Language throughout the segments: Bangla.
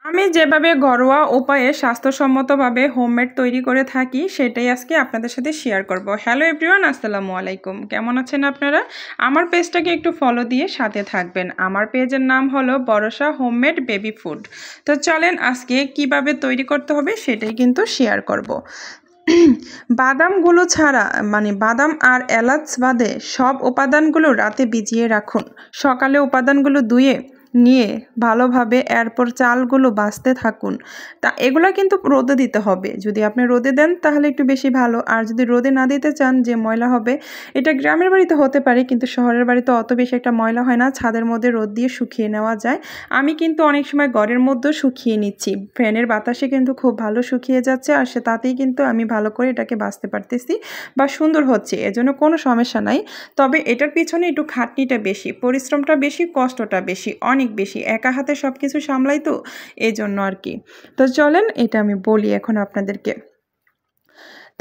আমি যেভাবে ঘরোয়া উপায়ে স্বাস্থ্যসম্মতভাবে হোমমেড তৈরি করে থাকি সেটাই আজকে আপনাদের সাথে শেয়ার করব। হ্যালো এভরিওয়ান, আসসালামু আলাইকুম। কেমন আছেন আপনারা? আমার পেজটাকে একটু ফলো দিয়ে সাথে থাকবেন। আমার পেজের নাম হলো বরসা হোমমেড বেবি ফুড। তো চলেন আজকে কিভাবে তৈরি করতে হবে সেটাই কিন্তু শেয়ার করব। বাদামগুলো ছাড়া বাদাম আর এলাচ বাদে সব উপাদানগুলো রাতে ভিজিয়ে রাখুন। সকালে উপাদানগুলো ধুয়ে নিয়ে ভালোভাবে এরপর চালগুলো ভাজতে থাকুন। তা এগুলো কিন্তু রোদে দিতে হবে। যদি আপনি রোদে দেন তাহলে একটু বেশি ভালো, আর যদি রোদে না দিতে চান যে ময়লা হবে, এটা গ্রামের বাড়িতে হতে পারে কিন্তু শহরের বাড়িতে অত বেশি একটা ময়লা হয় না, ছাদের মধ্যে রোদ দিয়ে শুকিয়ে নেওয়া যায়। আমি কিন্তু অনেক সময় ঘরের মধ্যেও শুকিয়ে নিচ্ছি, ফ্যানের বাতাসে কিন্তু খুব ভালো শুকিয়ে যাচ্ছে, আর তাতেই কিন্তু আমি ভালো করে এটাকে বাছতে পারতেছি বা সুন্দর হচ্ছে, এজন্য কোনো সমস্যা নাই। তবে এটার পিছনে একটু খাটনিটা বেশি, পরিশ্রমটা বেশি, কষ্টটা বেশি, অনেক বেশি। একা হাতে সব কিছু সামলাই তো, এই জন্য আর কি। তো চলেন এটা আমি বলি এখন আপনাদেরকে।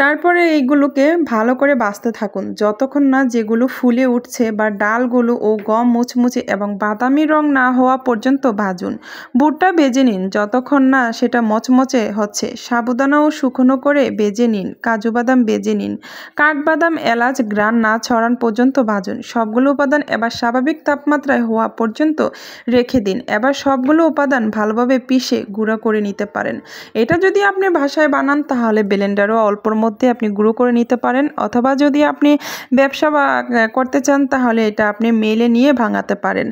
তারপরে এইগুলোকে ভালো করে ভাজতে থাকুন যতক্ষণ না যেগুলো ফুলে উঠছে বা ডালগুলো ও গম মুচমুচে এবং বাদামি রং না হওয়া পর্যন্ত ভাজুন। বুটটা ভেজে নিন যতক্ষণ না সেটা মচমচে হচ্ছে। সাবুদানাও শুকনো করে ভেজে নিন। কাজু বাদাম ভেজে নিন। কাঠবাদাম, এলাচ ঘ্রাণ না ছড়ান পর্যন্ত ভাজুন। সবগুলো উপাদান এবার স্বাভাবিক তাপমাত্রায় হওয়া পর্যন্ত রেখে দিন। এবার সবগুলো উপাদান ভালোভাবে পিষে গুঁড়ো করে নিতে পারেন। এটা যদি আপনি বাসায় বানান তাহলে ব্লেন্ডারও অল্পর মধ্যে আপনি গুঁড়ো করে নিতে পারেন, অথবা যদি আপনি ব্যবসা করতে চান তাহলে এটা আপনি মেলে নিয়ে ভাঙাতে পারেন।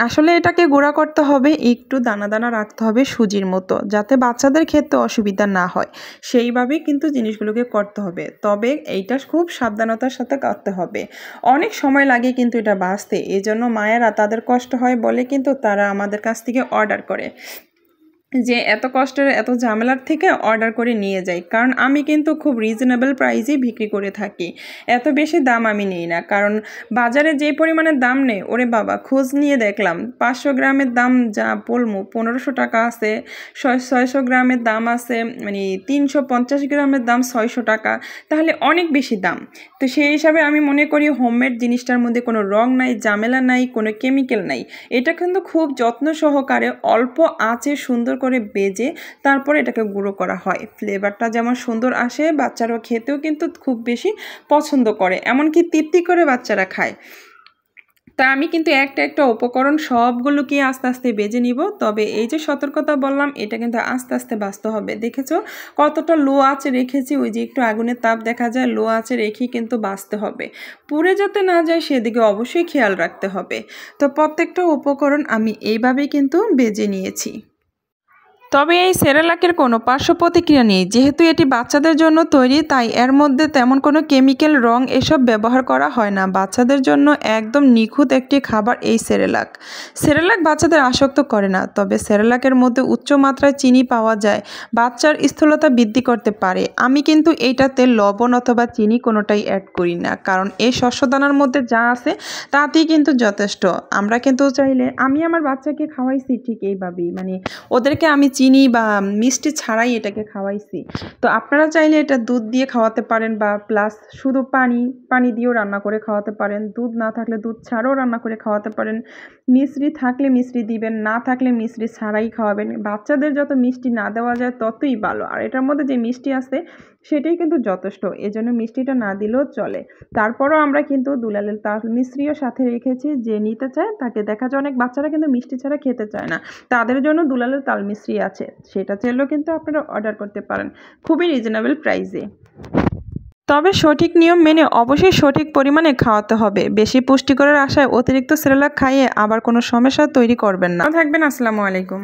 আসলে এটাকে গুঁড়া করতে হবে, একটু দানা দানা রাখতে হবে সুজির মতো, যাতে বাচ্চাদের খেতে অসুবিধা না হয়। সেইভাবেই কিন্তু জিনিসগুলোকে করতে হবে, তবে এইটা খুব সাবধানতার সাথে করতে হবে। অনেক সময় লাগে কিন্তু এটা বাছতে, এই জন্য মায়েরা তাদের কষ্ট হয় বলে কিন্তু তারা আমাদের কাছ থেকে অর্ডার করে, যে এত কষ্টের এত ঝামেলার থেকে অর্ডার করে নিয়ে যাই। কারণ আমি কিন্তু খুব রিজনেবল প্রাইসেই বিক্রি করে থাকি, এত বেশি দাম আমি নিই না। কারণ বাজারে যে পরিমাণে দাম নেই, ওরে বাবা, খোঁজ নিয়ে দেখলাম 500 গ্রামের দাম যা বলবো 1500 টাকা আছে, 600 গ্রামের দাম আছে 350 গ্রামের দাম 600 টাকা, তাহলে অনেক বেশি দাম। তো সেই হিসাবে আমি মনে করি হোমমেড জিনিসটার মধ্যে কোনো রং নাই, ঝামেলা নাই, কোনো কেমিক্যাল নাই। এটা কিন্তু খুব যত্ন সহকারে অল্প আঁচে সুন্দর করে ভেজে তারপর এটাকে গুঁড়ো করা হয়। ফ্লেভারটা যেমন সুন্দর আসে, বাচ্চারাও খেতেও কিন্তু খুব বেশি পছন্দ করে, এমনকি তৃপ্তি করে বাচ্চারা খায়। তা আমি কিন্তু একটা একটা উপকরণ সবগুলোকে আস্তে আস্তে ভেজে নিব। তবে এই যে সতর্কতা বললাম, এটা কিন্তু আস্তে আস্তে ভাজতে হবে। দেখেছো কতটা লো আঁচে রেখেছি, ওই যে একটু আগুনের তাপ দেখা যায়, লো আঁচে রেখেই কিন্তু ভাজতে হবে, পুড়ে যাতে না যায় সেদিকে অবশ্যই খেয়াল রাখতে হবে। তো প্রত্যেকটা উপকরণ আমি এইভাবেই কিন্তু ভেজে নিয়েছি। তবে এই সেরেলাকের কোনো পার্শ্ব প্রতিক্রিয়া নেই, যেহেতু এটি বাচ্চাদের জন্য তৈরি, তাই এর মধ্যে তেমন কোনো কেমিক্যাল, রং এসব ব্যবহার করা হয় না। বাচ্চাদের জন্য একদম নিখুঁত একটি খাবার এই সেরেলাক। সেরেলাক বাচ্চাদের আসক্ত করে না, তবে সেরেলাকের মধ্যে উচ্চ মাত্রায় চিনি পাওয়া যায়, বাচ্চার স্থূলতা বৃদ্ধি করতে পারে। আমি কিন্তু এইটাতে লবণ অথবা চিনি কোনোটাই অ্যাড করি না, কারণ এই শস্যদানার মধ্যে যা আছে তাতেই কিন্তু যথেষ্ট। আমরা কিন্তু চাইলে, আমি আমার বাচ্চাকে খাওয়াইছি ঠিক এইভাবেই, ওদেরকে আমি চিনি বা মিষ্টি ছাড়াই এটাকে খাওয়াইছি। তো আপনারা চাইলে এটা দুধ দিয়ে খাওয়াতে পারেন, বা প্লাস শুধু পানি দিয়েও রান্না করে খাওয়াতে পারেন। দুধ না থাকলে দুধ ছাড়াও রান্না করে খাওয়াতে পারেন। মিশ্রি থাকলে মিশ্রি দিবেন, না থাকলে মিশ্রি ছাড়াই খাওয়াবেন। বাচ্চাদের যত মিষ্টি না দেওয়া যায় ততই ভালো, আর এটার মধ্যে যে মিষ্টি আছে সেটাই কিন্তু যথেষ্ট, এজন্য মিষ্টিটা না দিলেও চলে। তারপরও আমরা কিন্তু দুলালের তাল মিশ্রিও সাথে রেখেছি, যে নিতে চায় তাকে। দেখা যায় অনেক বাচ্চারা কিন্তু মিষ্টি ছাড়া খেতে চায় না, তাদের জন্য দুলালের তাল মিশ্রি আছে, সেটা চাইলেও কিন্তু আপনারা অর্ডার করতে পারেন খুবই রিজনেবল প্রাইসে। তবে সঠিক নিয়ম মেনে অবশ্যই সঠিক পরিমাণে খাওয়াতে হবে। বেশি পুষ্টিকরের আশায় অতিরিক্ত সেরেলাক খাইয়ে আবার কোনো সমস্যা তৈরি করবেন না। থাকবেন। আসসালামু আলাইকুম।